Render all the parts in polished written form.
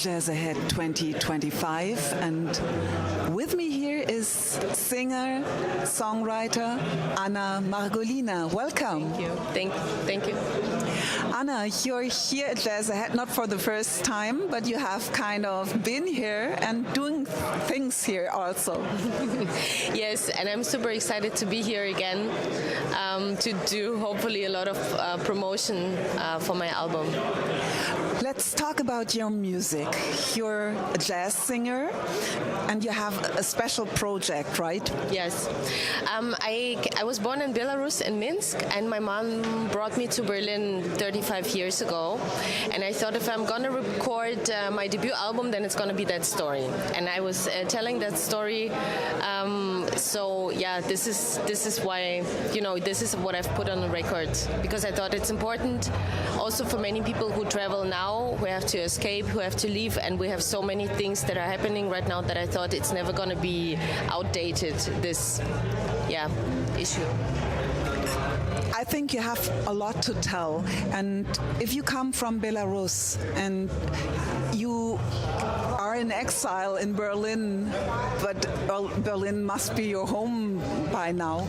Jazzahead 2025, and with me here is singer, songwriter Anna Margolina. Welcome. Thank you. Anna, you're here at Jazzahead not for the first time, but you have kind of been here and doing things here also. Yes, and I'm super excited to be here again to do hopefully a lot of promotion for my album. Let's talk about your music. You're a jazz singer and you have a special project, right? Yes. I was born in Belarus, in Minsk, and my mom brought me to Berlin 35 years ago. And I thought if I'm going to record my debut album, then it's going to be that story. And I was telling that story. So yeah, this is why, this is what I've put on the record, because I thought it's important also for many people who travel now, who have to escape, who have to leave, and we have so many things that are happening right now that I thought it's never going to be outdated, this issue. I think you have a lot to tell, and if you come from Belarus and you are in exile in Berlin, but Berlin must be your home by now.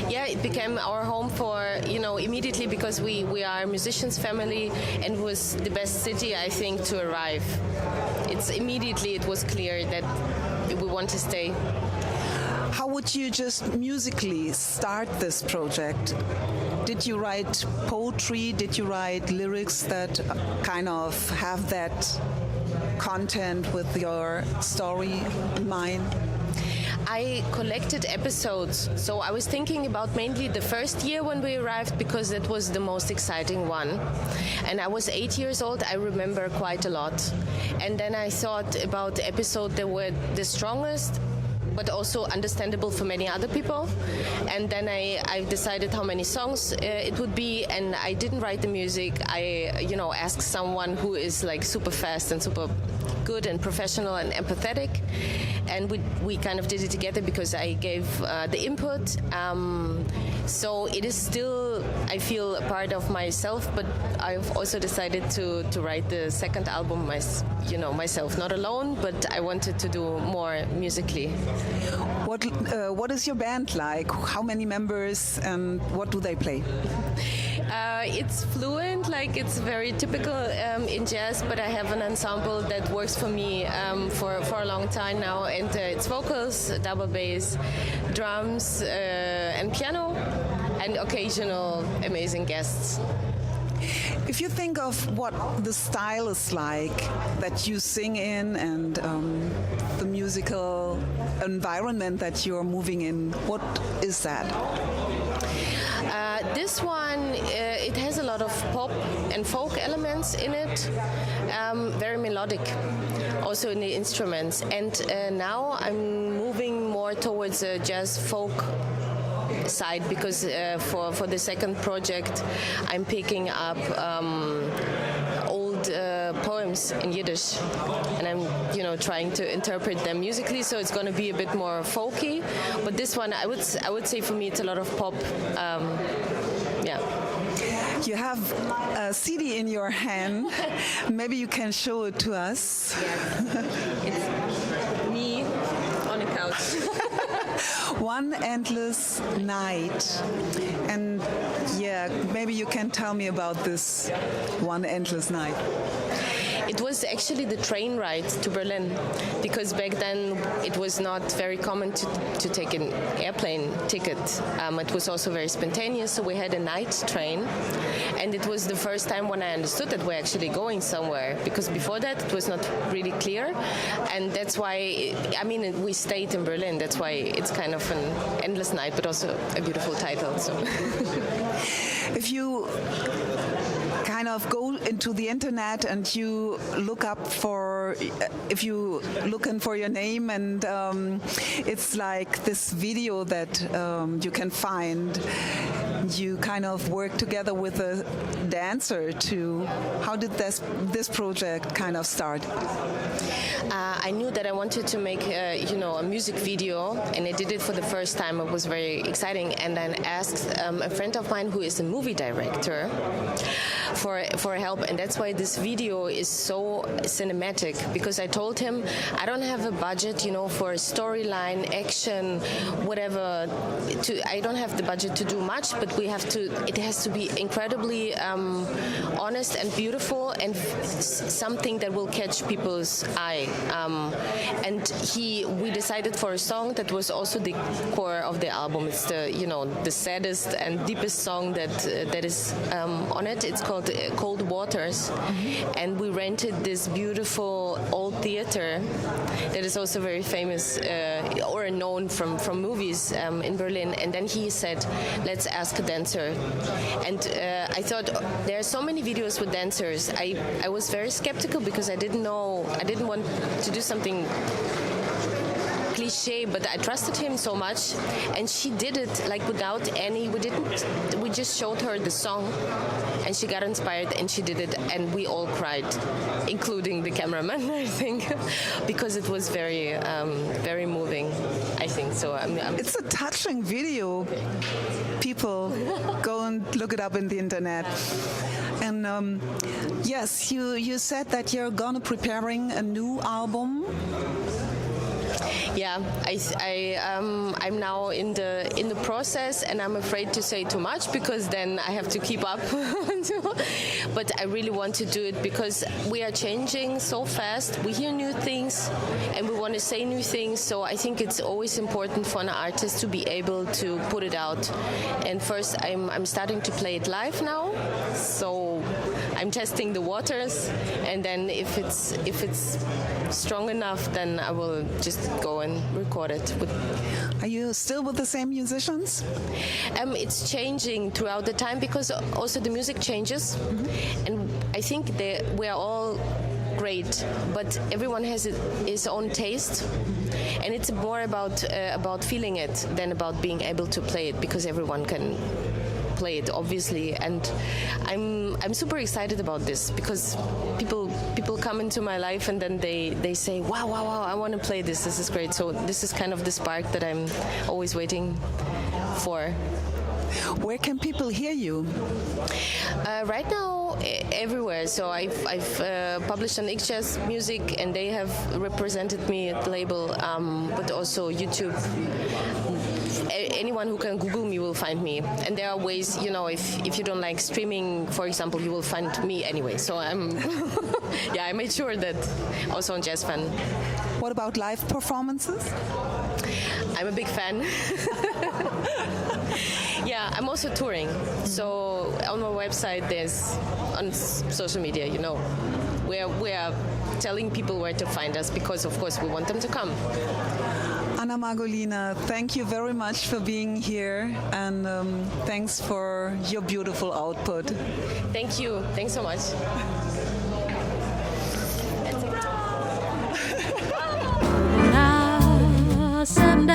Yeah, it became our home for, immediately, because we are a musicians family, and it was the best city, I think, to arrive. It was clear that we want to stay. How would you just musically start this project? Did you write poetry? Did you write lyrics that kind of have that content with your story in mind? I collected episodes, so I was thinking about mainly the first year when we arrived, because it was the most exciting one. And I was 8 years old, I remember quite a lot. And then I thought about the episodes that were the strongest, but also understandable for many other people. And then I decided how many songs it would be, and I didn't write the music. I, asked someone who is like super fast and super good and professional and empathetic, and we kind of did it together because I gave the input. So it is still, I feel, a part of myself, but I've also decided to write the second album myself, not alone, but I wanted to do more musically. What is your band like? How many members and what do they play? It's fluent, like it's very typical in jazz, but I have an ensemble that works for me for a long time now, and it's vocals, double bass, drums, and piano, and occasional amazing guests. If you think of what the style is like that you sing in, and the musical environment that you're moving in, what is that? This one, it has a lot of pop and folk elements in it, very melodic, also in the instruments. And now I'm moving more towards a jazz folk side, because for the second project I'm picking up old poems in Yiddish, and I'm trying to interpret them musically, so it's going to be a bit more folky. But this one, I would say for me it's a lot of pop. You have a CD in your hand. Maybe you can show it to us. Yes. It's me on a couch. One Endless Night. And maybe you can tell me about this One Endless Night. It was actually the train ride to Berlin, because back then it was not very common to take an airplane ticket. It was also very spontaneous, so we had a night train, and it was the first time when I understood that we're actually going somewhere, because before that it was not really clear, and that's why, we stayed in Berlin, that's why it's kind of an endless night, but also a beautiful title. So. If you kind of go into the internet and you look up if you looking for your name, and it's like this video that you can find you kind of work together with a dancer to. How did this project kind of start? I knew that I wanted to make, a music video, and I did it for the first time. It was very exciting, and then asked a friend of mine who is a movie director for help, and that's why this video is so cinematic. Because I told him I don't have a budget, for storyline, action, whatever. I don't have the budget to do much, but it has to be incredibly honest and beautiful, and something that will catch people's eye. And we decided for a song that was also the core of the album. It's the saddest and deepest song that is on it. It's called Cold Waters, and we rented this beautiful old theater that is also very famous or known from movies in Berlin. And then he said, let's ask a dancer. And I thought, there are so many videos with dancers. I was very skeptical because I didn't want to do something cliche, but I trusted him so much, and she did it without any. We just showed her the song, and she got inspired, and she did it, and we all cried, including the cameraman, I think, because it was very, very moving. I think so. It's a touching video. People go and look it up in the internet. And yes, you said that you're gonna preparing a new album. Yeah, I'm now in the process, and I'm afraid to say too much because then I have to keep up. But I really want to do it because we are changing so fast. We hear new things, and we want to say new things. So I think it's always important for an artist to be able to put it out. And first, I'm starting to play it live now. So I'm testing the waters, and then if it's strong enough, then I will just go and record it. Are you still with the same musicians? It's changing throughout the time because also the music changes, and I think we are all great, but everyone has his own taste, and it's more about feeling it than about being able to play it, because everyone can play it, obviously. And I'm super excited about this because people come into my life and then they say, wow, I want to play this. This is great. So this is kind of the spark that I'm always waiting for. Where can people hear you? Right now, everywhere. So I've published on Jazz Music, and they have represented me at the label, but also YouTube. Anyone who can Google me will find me. And there are ways, if you don't like streaming, for example, you will find me anyway. So I made sure that also on Jazz Fan. What about live performances? I'm a big fan. Yeah, I'm also touring. So on my website, on social media, we are telling people where to find us because, of course, we want them to come. Anna Margolina, thank you very much for being here, and thanks for your beautiful output. Thank you. Thanks so much. Send